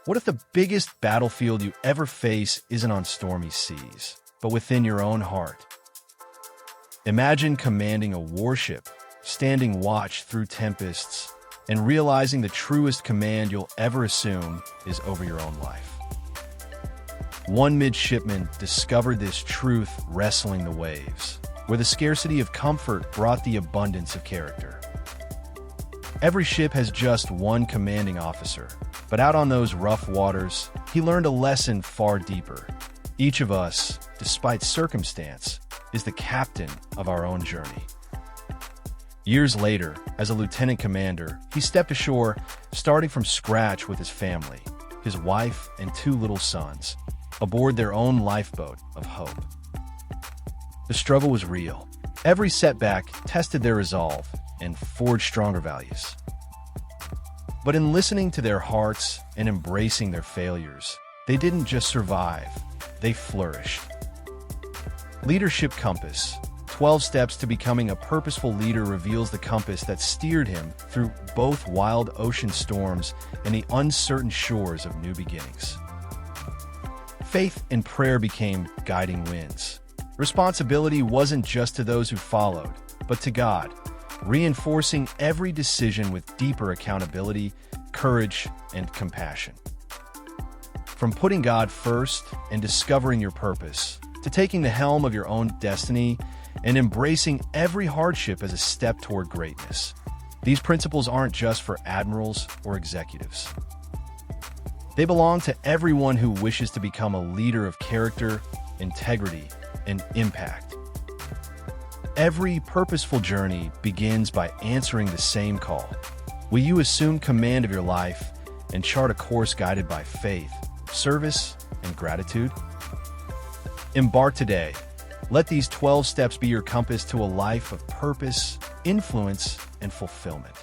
What if the biggest battlefield you ever face isn't on stormy seas, but within your own heart? Imagine commanding a warship, standing watch through tempests, and realizing the truest command you'll ever assume is over your own life. One midshipman discovered this truth wrestling the waves, where the scarcity of comfort brought the abundance of character. Every ship has just one commanding officer, but out on those rough waters, he learned a lesson far deeper. Each of us, despite circumstance, is the captain of our own journey. Years later, as a lieutenant commander, he stepped ashore, starting from scratch with his family, his wife and 2 little sons, aboard their own lifeboat of hope. The struggle was real. Every setback tested their resolve and forged stronger values. But in listening to their hearts and embracing their failures, they didn't just survive, they flourished. Leadership Compass, 12 Steps to Becoming a Purposeful Leader, reveals the compass that steered him through both wild ocean storms and the uncertain shores of new beginnings. Faith and prayer became guiding winds. Responsibility wasn't just to those who followed, but to God, reinforcing every decision with deeper accountability, courage, and compassion. From putting God first and discovering your purpose, to taking the helm of your own destiny and embracing every hardship as a step toward greatness. These principles aren't just for admirals or executives. They belong to everyone who wishes to become a leader of character, integrity, and impact. Every purposeful journey begins by answering the same call. Will you assume command of your life and chart a course guided by faith, service, and gratitude? Embark today. Let these 12 steps be your compass to a life of purpose, influence, and fulfillment.